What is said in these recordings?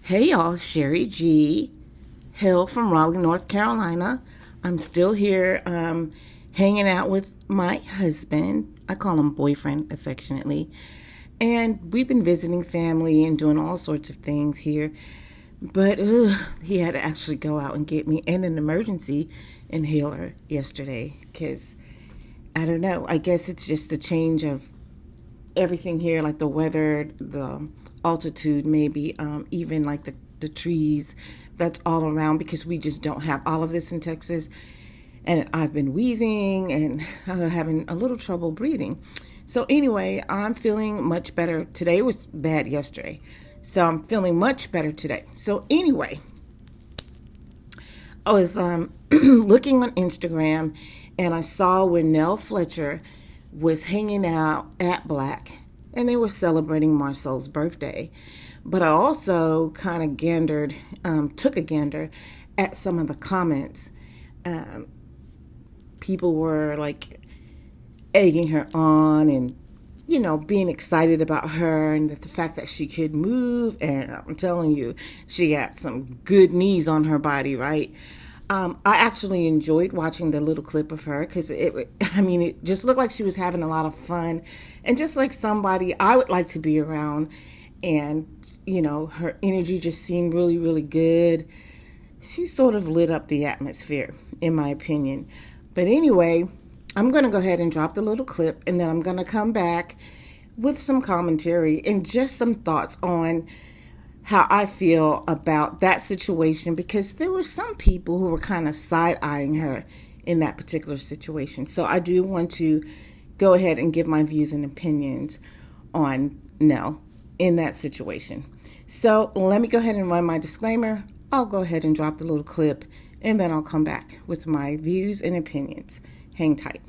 Hey y'all, Sherry G, hail from Raleigh, North Carolina. I'm still here hanging out with my husband. I call him boyfriend affectionately. And we've been visiting family and doing all sorts of things here. But he had to actually go out and get me an emergency inhaler yesterday because I don't know. I guess it's just the change of everything here, like the weather, the altitude, maybe even like the trees that's all around because we just don't have all of this in Texas. And I've been wheezing and having a little trouble breathing. So, anyway, I'm feeling much better. Today was bad yesterday. So, I'm feeling much better today. So, anyway, I was looking on Instagram and I saw where Nell Fletcher was hanging out at Black and they were celebrating Marcel's birthday. But I also kind of took a gander at some of the comments. People were like egging her on and being excited about her and the fact that she could move. And I'm telling you, she got some good knees on her body, right? I actually enjoyed watching the little clip of her because it just looked like she was having a lot of fun and just like somebody I would like to be around. And, her energy just seemed really, really good. She sort of lit up the atmosphere, in my opinion. But anyway, I'm going to go ahead and drop the little clip and then I'm going to come back with some commentary and just some thoughts on how I feel about that situation because there were some people who were kind of side-eyeing her in that particular situation. So I do want to go ahead and give my views and opinions on Nell in that situation. So let me go ahead and run my disclaimer. I'll go ahead and drop the little clip and then I'll come back with my views and opinions. Hang tight.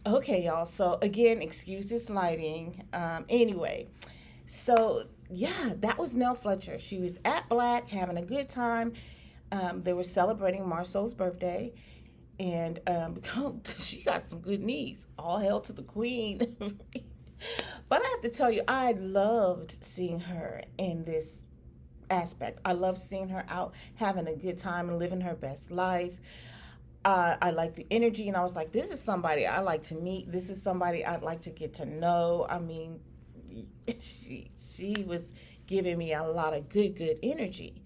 Okay, y'all. So again, excuse this lighting. Anyway, so yeah, that was Nell Fletcher. She was at Black having a good time. They were celebrating Marcel's birthday, and she got some good knees. All hail to the queen. But I have to tell you, I loved seeing her in this aspect. I love seeing her out having a good time and living her best life. I like the energy, and I was like, this is somebody I like to meet. This is somebody I'd like to get to know. I mean, she was giving me a lot of good energy.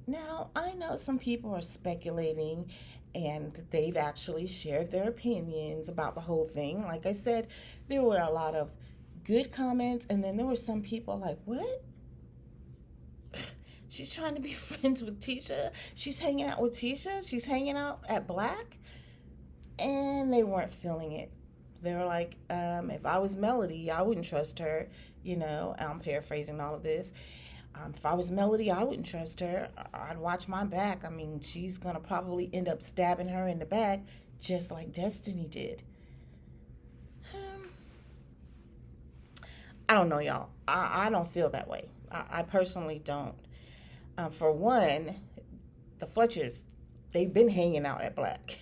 Now, I know some people are speculating and they've actually shared their opinions about the whole thing. Like I said, there were a lot of good comments, and then there were some people like, what? She's trying to be friends with Tisha. She's hanging out with Tisha. She's hanging out at Black. And they weren't feeling it. They were like, if I was Melody, I wouldn't trust her. I'm paraphrasing all of this. If I was Melody, I wouldn't trust her. I'd watch my back. I mean, she's going to probably end up stabbing her in the back, just like Destiny did. I don't know, y'all. I don't feel that way. I personally don't. For one, the Fletchers, they've been hanging out at Black.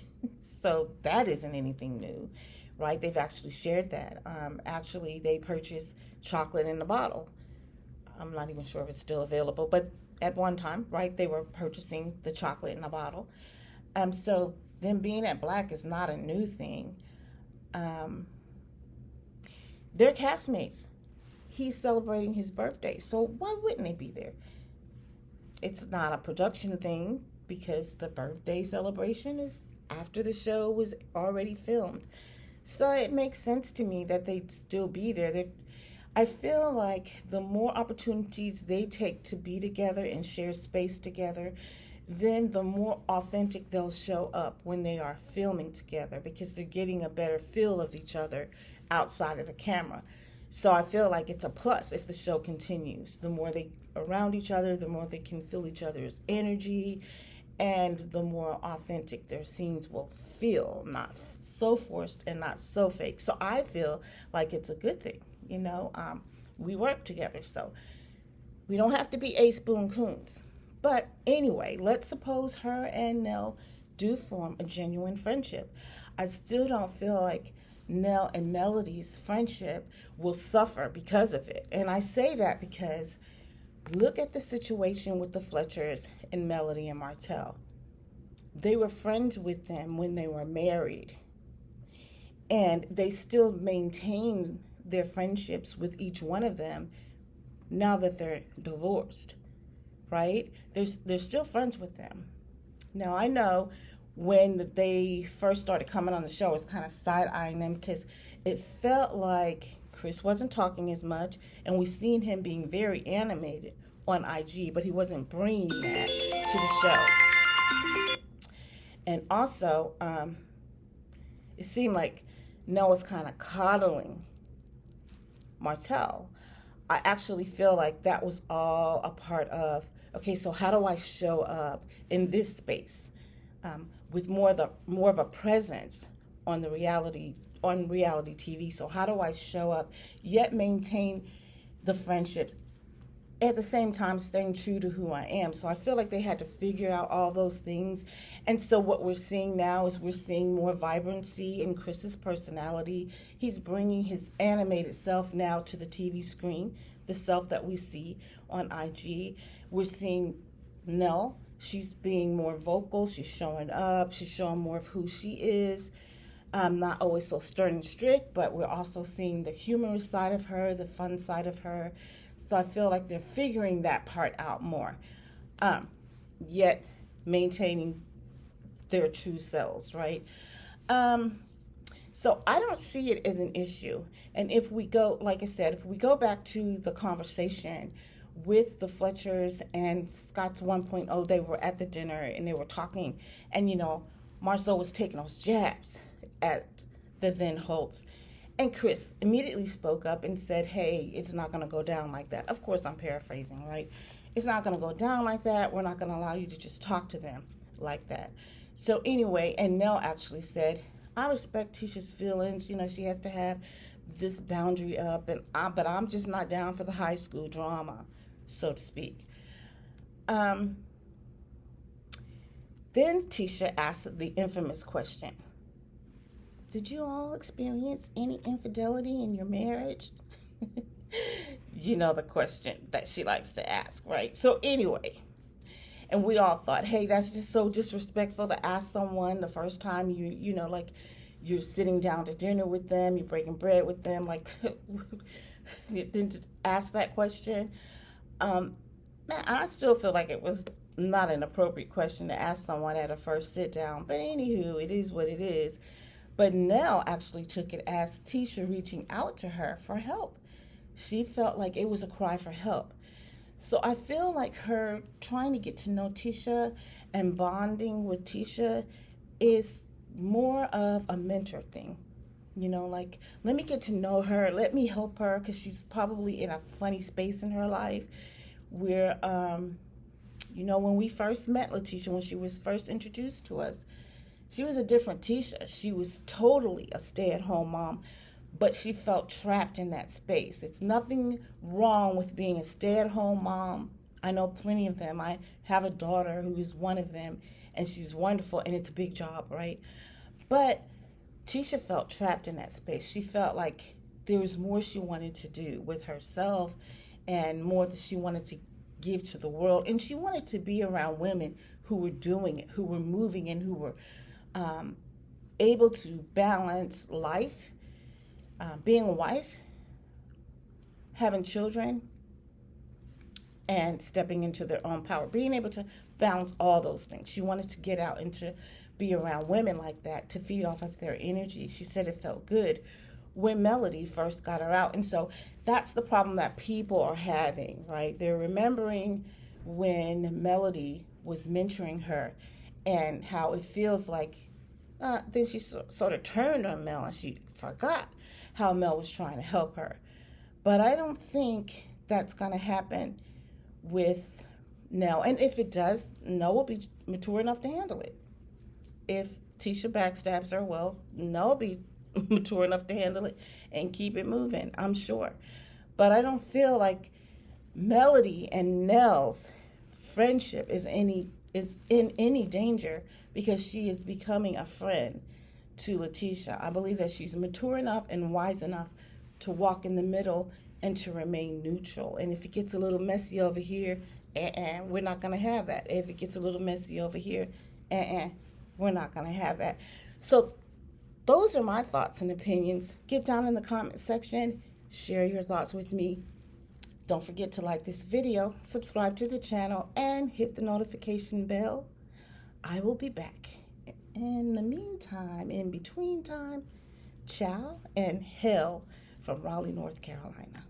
So that isn't anything new, right? They've actually shared that. Actually, they purchased chocolate in a bottle. I'm not even sure if it's still available, but at one time, right, they were purchasing the chocolate in a bottle. So them being at Black is not a new thing. They're castmates. He's celebrating his birthday, so why wouldn't they be there? It's not a production thing because the birthday celebration is after the show was already filmed. So it makes sense to me that they'd still be there. I feel like the more opportunities they take to be together and share space together, then the more authentic they'll show up when they are filming together, because they're getting a better feel of each other outside of the camera. So I feel like it's a plus if the show continues. The more they around each other, the more they can feel each other's energy, and the more authentic their scenes will feel, not so forced and not so fake. So I feel like it's a good thing. We work together, so we don't have to be a spoon coons. But anyway, let's suppose her and Nell do form a genuine friendship. I still don't feel like Nell and Melody's friendship will suffer because of it. And I say that because look at the situation with the Fletchers and Melody and Martell. They were friends with them when they were married, and they still maintain their friendships with each one of them now that they're divorced, right? They're still friends with them. Now, I know when they first started coming on the show, I was kind of side-eyeing them because it felt like Chris wasn't talking as much, and we seen him being very animated on IG, but he wasn't bringing that to the show. And also, it seemed like Nell was kind of coddling Martell. I actually feel like that was all a part of, okay, so how do I show up in this space with more of a presence on reality TV? So how do I show up yet maintain the friendships, at the same time staying true to who I am? So I feel like they had to figure out all those things. And so what we're seeing now is we're seeing more vibrancy in Chris's personality. He's bringing his animated self now to the TV screen, the self that we see on IG. We're seeing Nell. She's being more vocal. She's showing up. She's showing more of who she is. Not always so stern and strict, but we're also seeing the humorous side of her, the fun side of her. So I feel like they're figuring that part out more, yet maintaining their true selves, right? So I don't see it as an issue. And if we go, like I said, if we go back to the conversation with the Fletchers and Scott's 1.0, they were at the dinner and they were talking, and Marceau was taking those jabs at the then Holtz. And Chris immediately spoke up and said, hey, it's not going to go down like that. Of course, I'm paraphrasing, right? It's not going to go down like that. We're not going to allow you to just talk to them like that. So anyway, and Nell actually said, I respect Tisha's feelings. She has to have this boundary up, but I'm just not down for the high school drama, so to speak. Then Tisha asked the infamous question. Did you all experience any infidelity in your marriage? The question that she likes to ask, right? So anyway, and we all thought, hey, that's just so disrespectful to ask someone the first time like you're sitting down to dinner with them, you're breaking bread with them, like didn't ask that question. Man, I still feel like it was not an appropriate question to ask someone at a first sit down. But anywho, it is what it is. But Nell actually took it as Tisha reaching out to her for help. She felt like it was a cry for help. So I feel like her trying to get to know Tisha and bonding with Tisha is more of a mentor thing. Like, let me get to know her. Let me help her, because she's probably in a funny space in her life where, when we first met Letitia, when she was first introduced to us, she was a different Tisha. She was totally a stay-at-home mom, but she felt trapped in that space. It's nothing wrong with being a stay-at-home mom. I know plenty of them. I have a daughter who is one of them, and she's wonderful, and it's a big job, right? But Tisha felt trapped in that space. She felt like there was more she wanted to do with herself and more that she wanted to give to the world. And she wanted to be around women who were doing it, who were moving, and who were able to balance life, being a wife, having children, and stepping into their own power, being able to balance all those things. She wanted to get out and to be around women like that, to feed off of their energy. She said it felt good when Melody first got her out. And so that's the problem that people are having, right? They're remembering when Melody was mentoring her, and how it feels like then she sort of turned on Mel and she forgot how Mel was trying to help her. But I don't think that's going to happen with Nell. And if it does, Nell will be mature enough to handle it. If Tisha backstabs her, well, Nell will be mature enough to handle it and keep it moving, I'm sure. But I don't feel like Melody and Nell's friendship is in any danger because she is becoming a friend to Letitia. I believe that she's mature enough and wise enough to walk in the middle and to remain neutral. And if it gets a little messy over here, we're not going to have that. If it gets a little messy over here, we're not going to have that. So those are my thoughts and opinions. Get down in the comment section. Share your thoughts with me. Don't forget to like this video, subscribe to the channel, and hit the notification bell. I will be back. In the meantime, in between time, ciao and hell from Raleigh, North Carolina.